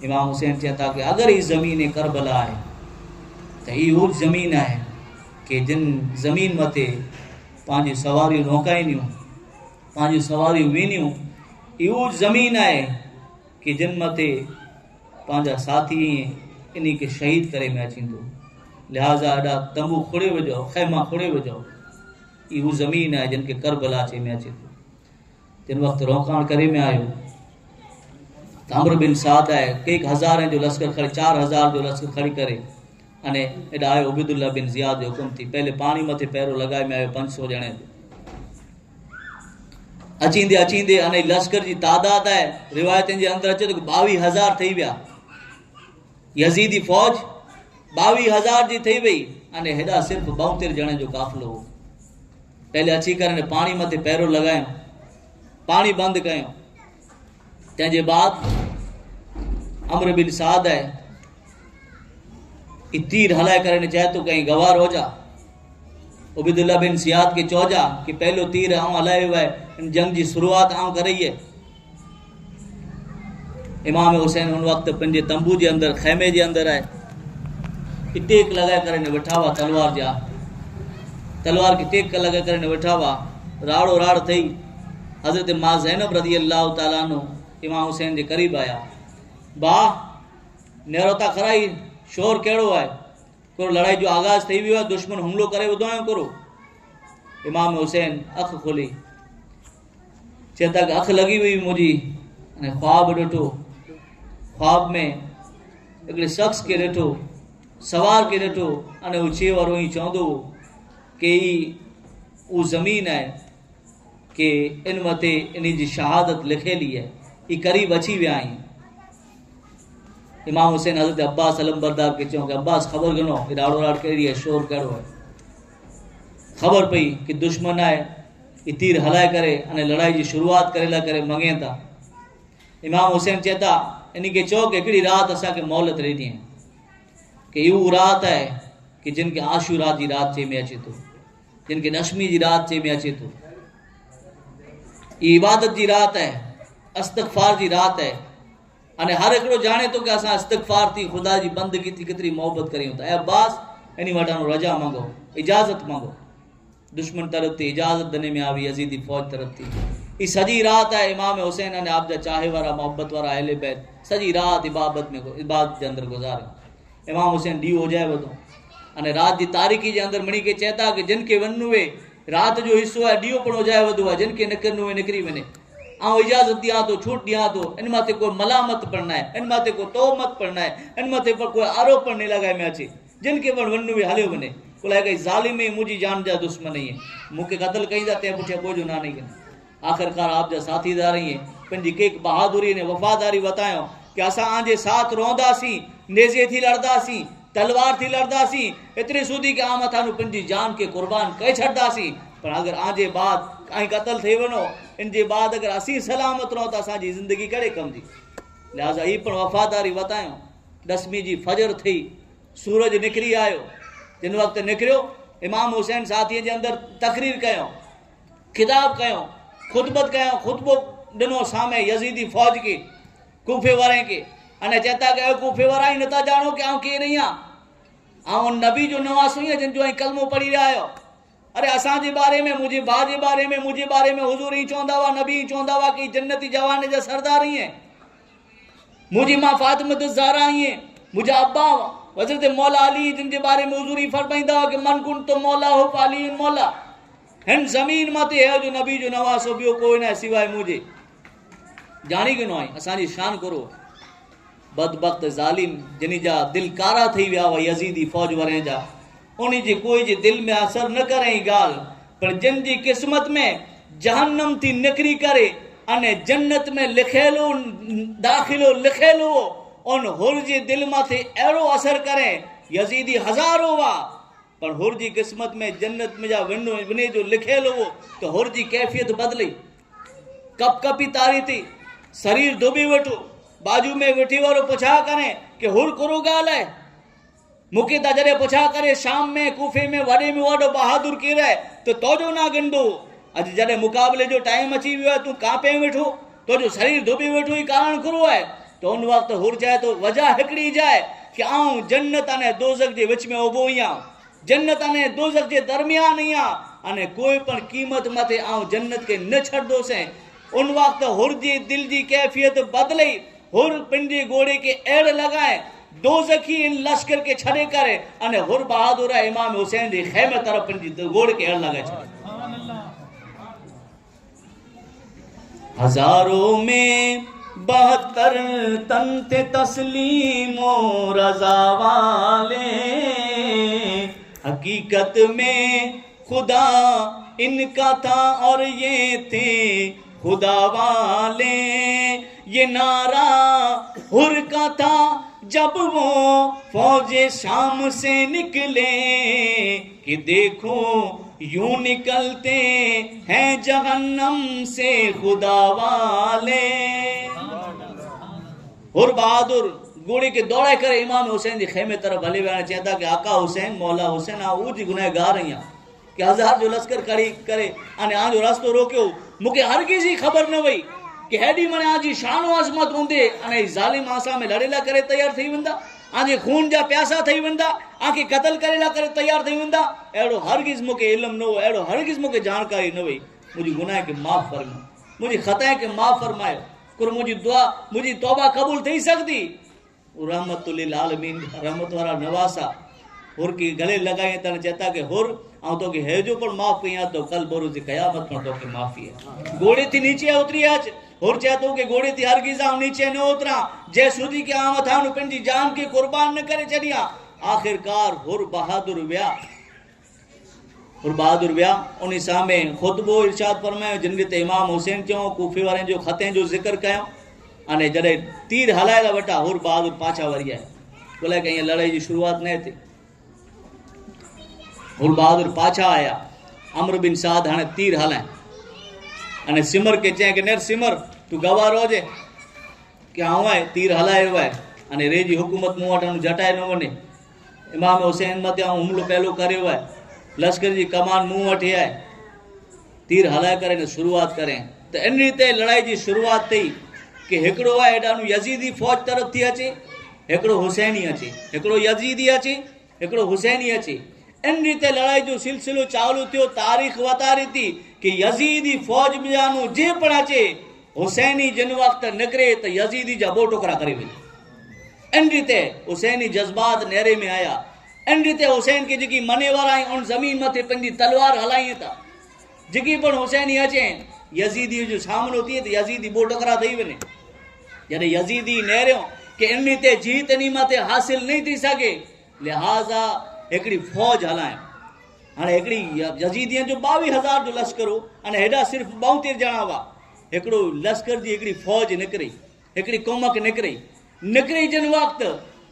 इमाम हुसैन चवनि था कि अगरि ही ज़मीन करबला आहे त ही उहा ज़मीन आहे कि जिन ज़मीन मथे पंहिंजी सवारियूं रोकाईंदियूं, पंहिंजी सवारियूं वेंदियूं, इहो ज़मीन आहे कि जिन मथे पंहिंजा साथी इन खे शहीद करे में अचींदो। लिहाज़ा एॾा तंबू खुड़े विझो, ख़ैमा खुड़े विझो, इहो ज़मीन आहे जिन खे करबला चई में अचे थो। तिन वक़्तु रोकाण करे में आयो त अमर बिन साद आहे कि 1000 जो लश्कर खड़ी, 4000 जो लश्कर खड़ी करे अने एॾा आयो। उबैदुल्लाह बिन ज़ियाद जो हुकुम थी, पहले पाणी मथे पैरो लॻाए में आयो 500 ॼणे। अचींदे अचींदे अने लश्कर जी तादाद आहे, रिवायतनि जे अंदरि अचे थो 22000 ठही विया। यज़ीदी फ़ौज 22000 जी ठही वई अने हेॾा सिर्फ़ु 72 ॼणे जो काफ़िलो हो। पहले अची करे पाणी मथे पैरो लॻायूं, पाणी बंदि कयूं। तंहिंजे बाद अमर बिन साद आहे ई तीर हलाए करे चए थो कहीं गवार हो जा। उबैदुल्लाह बिन ज़ियाद के चौजा कि पहलो तीर आऊं हलायो आहे, इन जंग जी शुरुआत आऊं करी है। इमाम हुसैन उन वक़्तु पंहिंजे तंबू जे अंदरि, ख़ैमे जे अंदरि आहे, टेक लॻाए करे न वेठा हुआ तलवार जा, तलवार खे टेक लॻाए करे न वेठा हुआ। राड़ो राड़ थी। हज़रत मां ज़ैनब रज़ी अल्लाह ताला अन्हु इमाम हुसैन जे क़रीब आया। भाउ नेरो था खराई, शोर कहिड़ो आहे? को लड़ाई जो आगाज़ थी वियो आहे, दुश्मन हुमिलो करे विधो आहे करो। इमाम हुसैन अख खोली, चए था कि अख लॻी हुई मुंहिंजी, अने ख्वाब ॾिठो। ख्वाब में हिकिड़े शख़्स खे ॾिठो, सवार खे ॾिठो, अने हू छे वारो ई चवंदो कि उहा ज़मीन आहे कि इन मथे इन जी शहादत लिखियलु आहे, ही क़रीब अची विया आहिनि। इमाम हुसैन हज़रत अब्बास अलमबरदार खे चयो कि अब्बास ख़बर गिनो कि ॾाढो ॾाढो कहिड़ी आहे, शोर कहिड़ो आहे। ख़बर पई कि दुश्मन आहे, ही तीर हलाए करे अने लड़ाई जी शुरुआत करे लाइ करे मङे था। इमाम हुसैन चए था इन खे चओ कि हिकिड़ी राति असांखे मोहलत ॾिनी आहे, कि इहो राति आहे कि जिन खे आशूरा जी राति चई में अचे थो, जिन खे दशमी जी राति चई में अचे थो। इहा इबादत जी राति आहे, इस्तग़फ़ार जी राति आहे। अने हर हिकिड़ो जाने थो कि असां इस्तग़फ़ार थी, ख़ुदा जी बंदगी थी, केतिरी मोहबत करियूं था। ऐं अब्बास इन वटां रजा मंगो, इजाज़त मंगो। दुश्मन तरफ़ थी इजाज़त ॾिने में आई, यज़ीदी फ़ौज तरफ़ थी। ही सॼी राति आहे इमाम हुसैन अने आप जा चाहे वारा मोहब्बत वारा अहले बैत सॼी राति इबादत जे अंदरि गुज़ारियो। इमाम हुसैन ॾींहुं हुजाए वधो अने राति जी तारीख़ी जे अंदरि मणी खे चए था कि जिन खे वञिणो हुए राति जो हिसो आहे, ॾींहुं पिणु हुजाए वधो आहे, जिन खे निकिरनो हुए निकिरी वञे। ऐं इजाज़त ॾियां थो, छूट ॾियां थो। इन मथे कोई मलामत पिणु न आहे, इन मथे कोई तोहमत पिणु न आहे, इन मथे पर कोई आरोप पिणु न लॻाए में अचे। जिन खे पिणु वञिणो हुए हलियो वञे। कोई कई ज़ालिम ई मुंहिंजी जान जा दुश्मन ई मूंखे क़तल कईंदा, तंहिं पुठियां कोई जुनाह नहीं कंदा। आख़िरकार आप जा साथीदार ई पंहिंजी केक बहादुरी ने वफ़ादारी बतायो कि असां आंजे साथ रहंदासीं, नेज़े थी लड़दासीं, तलवार थी लड़दासीं, एतिरे सूदी कि आम अथानू पंहिंजी जान के कुर्बान करे छॾंदासीं। पर अगर आंजे बाद कहीं कतल थी वञो, इन जे बाद अगर असीं सलामत रहो त असांजी ज़िंदगी कहिड़े कम जी। लिहाज़ा ही पिणु वफ़ादारी बतायो। दसवीं जी फजर थी, सूरज निकिरी आयो। जिन वक़्तु निकिरियो इमाम हुसैन साथीअ जे अंदरि तकरीर कयो, खिताब कयो, खुतबत कयो, खुतबो दिनो सामे यजीदी फौज के कूफे वारे के अने चेता कयो कूफे वारा ही नता जानो कि आऊं के नहीं आऊं नबी जो नवासो ही जिन जो आई कलमो पढ़ी रहा आयो। अरे असां जे बारे में, मुझे बा जे बारे में, मुझे बारे में हुजूर ही चवंदा हुआ, नबी ही चवंदा हुआ कि जन्नती जवान जा सरदार ही है। मुझी मां फातिमा ज़हरा ही है, मुझा अब्बा हज़रत मौला अली जिन जे बारे में हुजूर ही फरमाइंदा हुआ कि मन कुन तो मौला हो अली मौला। हिन ज़मीन मते है जो नबी जो नवासो बियो कोई ना सिवाय मुझे जानी के नो आई। असांजी शान करो बदबख्त ज़ालिम जिन जा दिल कारा थी विया हुआ यजीदी फौज वारे जा, उन्हीं जे कोई जे दिल में असर न करे गाल, पर जिन जी किस्मत में जहन्नम थी निकरी करे अने जन्नत में लिखेलो दाखिलो लिखेलो उन हुर जे दिल माथे एड़ो असर करे। यजीदी हजारों वा पर हुर जी किस्मत में जन्नत में जा वने जो लिखेलो वो तो हुर जी कैफियत बदली। कप कपी तारी थी, शरीर डूबी वेठो, बाजू में वेठी वारो पुछा करे कि हुर करो गाल है मुके ता जरे पुछा करे शाम में कूफे में वडे में वडो बहादुर केर है तो तोजो ना गंडो। अज जरे मुकाबले जो टाइम अची वियो है तू कापे वेठो, तो जो शरीर डूबी वेठो ही कारण करो है। तो उन वक्त हुर जाए तो वजह हिकड़ी जाए कि आऊं जन्नत अने दोज़ख जे विच में उभो ही आ, जन्नत अने दोज़ख जे दरमियान ही आ अने कोई पण कीमत मथे आऊं जन्नत के न छड़दो से। उन वक्त हुर जी दिल जी कैफियत बदली, हुर पिंडी घोड़े के एड़ लगाए दोज़खी इन लश्कर के छड़े करे अने हुर बहादुर इमाम हुसैन जी खैमे तरफ पिंडी घोड़े के एड़ लगाए छड़े। हजारों में 72 तन थे तस्लीमो रजा वाले, हकीकत में खुदा इनका था और ये थे खुदा वाले। ये नारा हुर का था जब वो फौजे शाम से निकले कि देखो यूं निकलते हैं जहन्नम से खुदा वाले। हुर बहादुर घोड़े के दौड़े करे इमाम हुसैन जी खेमे तरफ हले वेण चेता कि आका हुसैन मौला हुसैन आ ऊ जी गुनहगार आहियां कि हज़ार जो लश्कर खड़ी करे अने आ जो रास्तो रोकियो। मुके हरगिज़ ही खबर न वई कि हेडी मने आजी शान अजमत हूंदे अने ज़ालिम आसा में लड़ेला करे तैयार थी वेंदा, आजे खून जा प्यासा थी वेंदा, आके कत्ल करेला करे तैयार थी वेंदा। एड़ो हरगिज़ मुके इल्म न हो, एड़ो हरगिज़ मुके जानकारी न वई। मुझी गुनाह के माफ़ फरमा, मुझी खता के माफ़ फरमायो, कुर मुझी दुआ मुझी तौबा कबूल थी सकदी। रहमतुल लिल आलमीन रहमत वाला नवासा हुर की गले लगाए तने चेता के हुर आऊं तो के है जो पर माफ कया तो कल बरोज कयामत में तो के माफी है। घोड़े थी नीचे उतरी आज हुर चाहतो के घोड़े थी हरगिज़ आऊं नीचे न उतरा जे सुधी के आमत हानु पिंडी जान के कुर्बान न करे चलिया। आखिरकार हुर बहादुर व्या उन सामे खुतबो इरशाद फरमायो जिन रीते इमाम हुसैन चो कूफे वाले जो खते जो जिक्र कयो अने जड़े तीर हलायला वटा हुर बहादुर पाछा वरी आया बोले कि लड़ाई की शुरुआत न थी। हुर बहादुर पाछा आया, अमर बिन साद हाने तीर हलाए अने सिमर के चए कि नेर सिमर तू गवाह रोजे कि आऊं है तीर हलायो है अने रेजी हुकूमत मुं वटानु जटाए न वने। इमाम हुसैन मते हमलो पहलो कर्यो है, लश्कर जी कमान मुं वठी है, तीर हलाए करे ने शुरुआत करें तो इन रीते लड़ाई की शुरुआत थी कि हिकड़ो है एडानु यजीदी फौज तरफ थी अचे, हिकड़ो हुसैनी अचे, हिकड़ो यजीदी अचे, हिकड़ो हुसैनी अचे। इन रीते लड़ाई जो सिलसिलो चालू थियो। तारीख बतारी थी कि यजीदी फौज में जानु जे पण अचे हुसैनी जिन वक्त निकरे तो यजीदी जा बो टुकड़ा करे वे। इन रीते हुसैनी जज्बात नेरे में आया। इन रीते हुसैन की जिकी मने वाला उन जमीन मथे पंजी तलवार हलाई था जिकी पण हुसैनी अचे यजीदी जो सामनो थी तो यजीदी बो टुकड़ा थी वने। जने यजीदी नेरियो कि इन रीते जीत नी मथे हासिल नहीं थी सके लिहाजा एकड़ी फौज हलाए। हाँ एकड़ी यजीदियन जो 22,000 जो लश्कर हो अने हेडा सिर्फ 72 जना हुआ। एकड़ो लश्कर जी एकड़ी फौज निकरी, एकड़ी कौमक निकरी जिन वक्त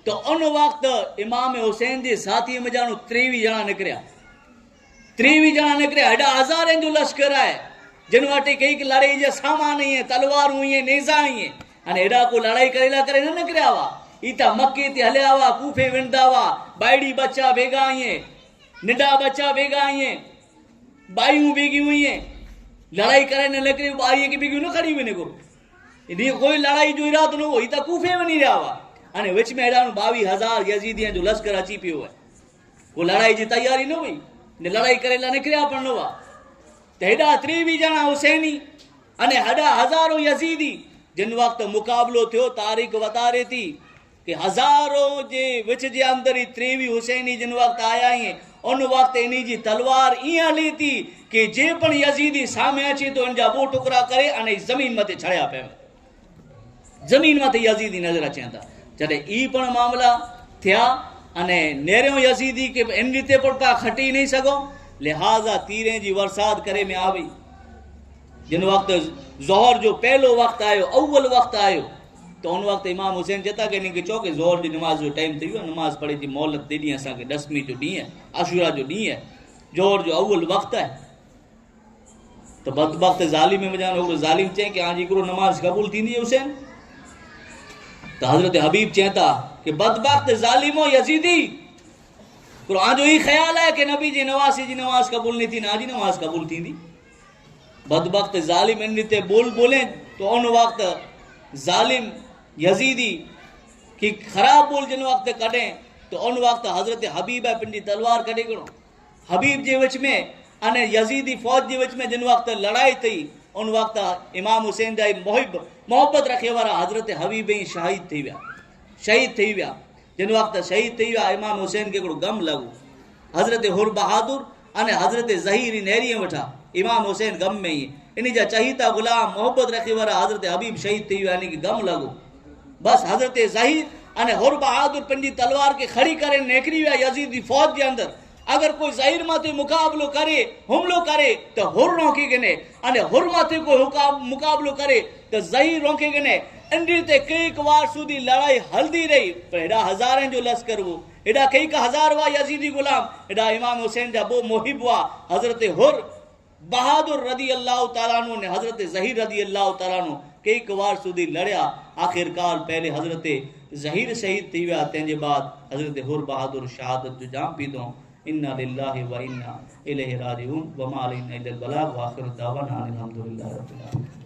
तो उन वक्त इमाम हुसैन जे साथी में जानो 23 जना निकरिया, 23 जना निकरिया। हेडा हज़ारन जो लश्कर है जिन वाटे कई लड़ाई जे सामान ही है, तलवार हुई है, नेजा ही है अने हेडा को लड़ाई करेला करे न निकरिया हुआ। इता मक्के ते हलिया हुआ, कूफे विंदा हुआ, बायड़ी बच्चा बेगा आए, निडा बच्चा बेगा आए, बायूं बेगी हुई हैं, लड़ाई करे न लेकिन बाई की बिगियो न खड़ी वने को इनी कोई लड़ाई जो इरादो न हो ई त कूफे वनी रहा वा अने विच में एडा 22,000 यजीदियां जो लश्कर अची पियो है वो लड़ाई जी तैयारी न हुई ने लड़ाई करेला निकरिया पण न हुआ ते हेडा 23 जना हुसैनी अने हेडा हजारों यजीदी जिन वक्त मुकाबलो थियो तारीख वतारे थी कि हजारों जे विच जे अंदर 23 हुसैनी जिन वक्त आया ही उन वक्त इनी जी तलवार इया हली थी कि जे पण यजीदी सामे अचे तो इनजा 2 टुकड़ा करे अने जमीन मथे छड़या पे जमीन मथे यजीदी नजर अचे था जडे ई पण मामला थिया अने नेरियो यजीदी के इन रीते पण पा खटी नहीं सको लिहाजा तीरें जी बरसात करे में आ गई जिन वक्त जोहर जो पहलो वक्त आयो अव्वल वक्त आयो तो उन वक्त इमाम हुसैन चेता के नहीं चौके जोहर की नमाज जो टाइम थी नमाज पढ़ी थी मोहलत दे दी असा के 10वीं जो डी है आशूरा जो डी है जोहर जो अव्वल वक्त है तो बदबख्त जालिम में जानो जालिम चे कि आज एकरो नमाज कबूल थी हुसैन तो हजरत हबीब चेता कि बदबख्त जालिमो यजीदी कुरान जो ही ख्याल है कि नबी जी नवासी जी नमाज कबूल नहीं थी ना जी नमाज कबूल थी बदबख्त जालिम इन रीते बोले तो उन वक्त जालिम यजीदी की खराब बोल जिन वक्त कढे तो उन वक्त हजरत हबीब है पिंडी तलवार कढे गणो हबीब जे विच में अने यजीदी फौज जे विच में जिन वक्त लड़ाई थी उन वक्त इमाम हुसैन जा मोहब्बत रखे वाला हजरत हबीब ही शहीद थी विया जिन वक्त शहीद थी विया इमाम हुसैन के गम लगो हजरत हुर बहादुर अने हजरत ज़हीर नेरी वठा इमाम हुसैन गम में ही इन जा चहीता गुलाम मोहब्बत रखे वाला हजरत हबीब शहीद थी विया यानी कि गम लगो बस हजरत ज़हीर अने हुर बहादुर पंजी तलवार के खड़ी करे निकरी विया यजीदी फौज के अंदर अगर कोई ज़हीर माथे मुकाबलो करे हमलो करे तो हुर रोके गने अने हुर माथे कोई मुकाबलो करे तो ज़हीर रोके गने इंडी ते कईक वार सुधी लड़ाई हल्दी रही पर एडा हजारन जो लश्कर वो एडा कईक हजार वा यजीदी गुलाम एडा इमाम हुसैन जा बो मुहिब वा हजरत हुर बहादुर रदी अल्लाह ताला नु ने हजरत ज़हीर रदी अल्लाह ताला नु कईक वार सुधी लड़या आखिरकार पहले हजरत ज़हीर शहीद थी विया तेजे बाद हजरत हुर बहादुर शहादत जो जाम पीदो इन्ना लिल्लाहि व इन्ना इलैहि राजिऊन व मा अलैना इल्लल बलाग व आखिरु दावाना अनिल हम्दुलिल्लाहि रब्बिल आलमीन।